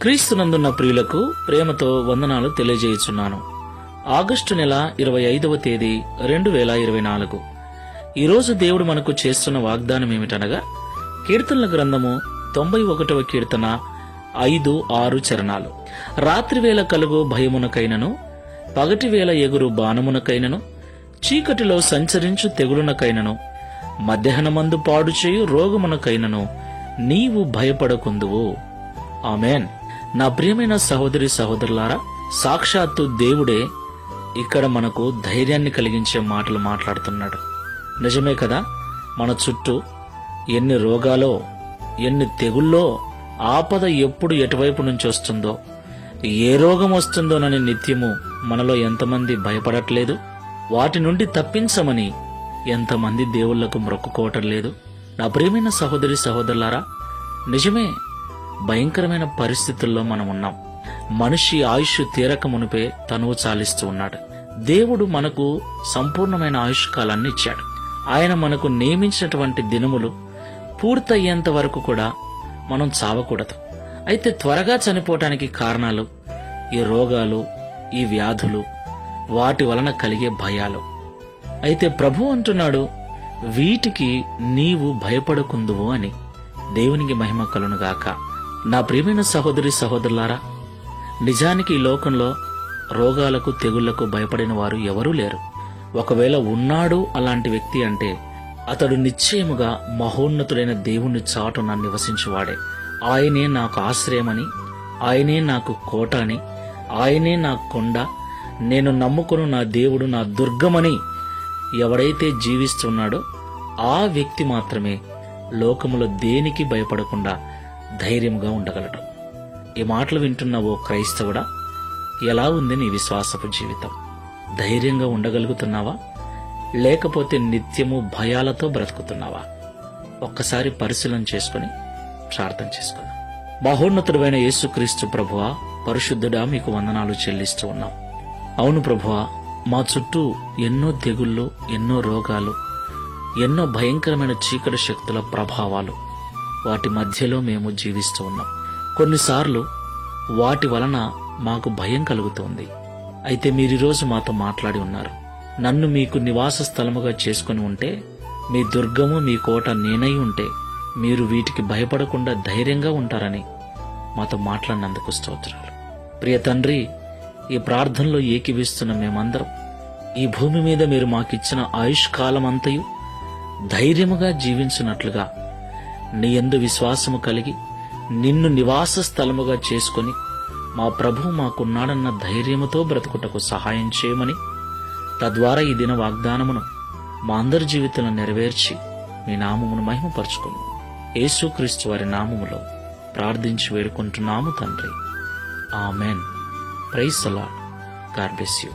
క్రీస్తునందున్న ప్రియులకు ప్రేమతో వందనాలు తెలియజేయుచున్నాను. ఆగస్టు నెల 25వ తేదీ 2024. ఈరోజు దేవుడు మనకు చేస్తున్న వాగ్దానం ఏమిటనగా, కీర్తనల గ్రంథము 91వ కీర్తన 5-6 చరణాలు. రాత్రివేళ కలుగు భయమునకైనను, పగటివేళ ఎగురు బాణమునకైనను, చీకటిలో సంచరించు తెగులునకైనను, మధ్యాహ్నమందు పాడు చేయు రోగమునకైనను నీవు భయపడకుందువు. ఆమెన్. నా ప్రియమైన సహోదరి సహోదరులారా, సాక్షాత్తు దేవుడే ఇక్కడ మనకు ధైర్యాన్ని కలిగించే మాటలు మాట్లాడుతున్నాడు. నిజమే కదా? మన చుట్టూ ఎన్ని రోగాలో, ఎన్ని తెగుల్లో, ఆపద ఎప్పుడు ఎటువైపు నుంచి వస్తుందో, ఏ రోగం వస్తుందోనని నిత్యము మనలో ఎంతమంది భయపడట్లేదు? వాటి నుండి తప్పించమని ఎంతమంది దేవుళ్లకు మొక్కుకోవటం లేదు? నా ప్రియమైన సహోదరి సహోదరులారా, నిజమే, భయంకరమైన పరిస్థితుల్లో మనం ఉన్నాం. మనిషి ఆయుష్ తీరక మునిపే తనువు చాలిస్తూ ఉన్నాడు. దేవుడు మనకు సంపూర్ణమైన ఆయుష్ కాలాన్ని ఇచ్చాడు. ఆయన మనకు నియమించినటువంటి దినములు పూర్తయ్యేంత వరకు కూడా మనం చావకూడదు. అయితే త్వరగా చనిపోవటానికి కారణాలు ఈ రోగాలు, ఈ వ్యాధులు, వాటి వలన కలిగే భయాలు. అయితే ప్రభు అంటున్నాడు, వీటికి నీవు భయపడకుందువు అని. దేవునికి మహిమ కలుగునుగాక. నా ప్రియమైన సహోదరి సహోదరులారా, నిజానికి ఈ లోకంలో రోగాలకు, తెగుళ్లకు భయపడిన వారు ఎవరూ లేరు. ఒకవేళ ఉన్నాడు అలాంటి వ్యక్తి అంటే అతడు నిశ్చయముగా మహోన్నతుడైన దేవుని చాటున నివసించువాడే. ఆయనే నాకు ఆశ్రయమని, ఆయనే నాకు కోట అని, ఆయనే నా కొండ, నేను నమ్ముకును నా దేవుడు నా దుర్గమని ఎవడైతే జీవిస్తున్నాడో ఆ వ్యక్తి మాత్రమే లోకములో దేనికి భయపడకుండా ధైర్యంగా ఉండగలడు. ఈ మాటలు వింటున్న ఓ క్రైస్తవుడా, ఎలా ఉంది నీ విశ్వాసపు జీవితం? ధైర్యంగా ఉండగలుగుతున్నావా? లేకపోతే నిత్యము భయాలతో బ్రతుకుతున్నావా? ఒక్కసారి పరిశీలన చేసుకుని ప్రార్థన చేసుకుందాం. మహోన్నతుడైన యేసుక్రీస్తు ప్రభువా, పరిశుద్ధుడా, మీకు వందనాలు చెల్లిస్తూ ఉన్నాం. అవును ప్రభువా, మా చుట్టూ ఎన్నో తెగుళ్ళు, ఎన్నో రోగాలు, ఎన్నో భయంకరమైన చీకటి శక్తుల ప్రభావాలు, వాటి మధ్యలో మేము జీవిస్తూ ఉన్నాం. కొన్నిసార్లు వాటి వలన మాకు భయం కలుగుతోంది. అయితే మీరీరోజు మాతో మాట్లాడి ఉన్నారు. నన్ను మీకు నివాస స్థలముగా చేసుకుని ఉంటే, మీ దుర్గము, మీ కోట నేనై ఉంటే మీరు వీటికి భయపడకుండా ధైర్యంగా ఉంటారని మాతో మాట్లాడినందుకు స్తోత్రాలు. ప్రియ తండ్రి, ఈ ప్రార్థనలో ఏకీవిస్తున్న మేమందరం ఈ భూమి మీద మీరు మాకిచ్చిన ఆయుష్ కాలమంతయు ధైర్యముగా జీవించినట్లుగా నీ యందు విశ్వాసము కలిగి నిన్ను నివాస స్థలముగా చేసుకుని మా ప్రభు మాకున్నాడన్న ధైర్యముతో బ్రతుకుటకు సహాయం చేయమని, తద్వారా ఈ దిన వాగ్దానమును మా అందరి జీవితంలో నెరవేర్చి మీ నామమును మహిమపరచుకును. యేసుక్రీస్తు వారి నామములో ప్రార్థించి వేడుకుంటున్నాము తండ్రి. Amen. Praise the lord. God bless you.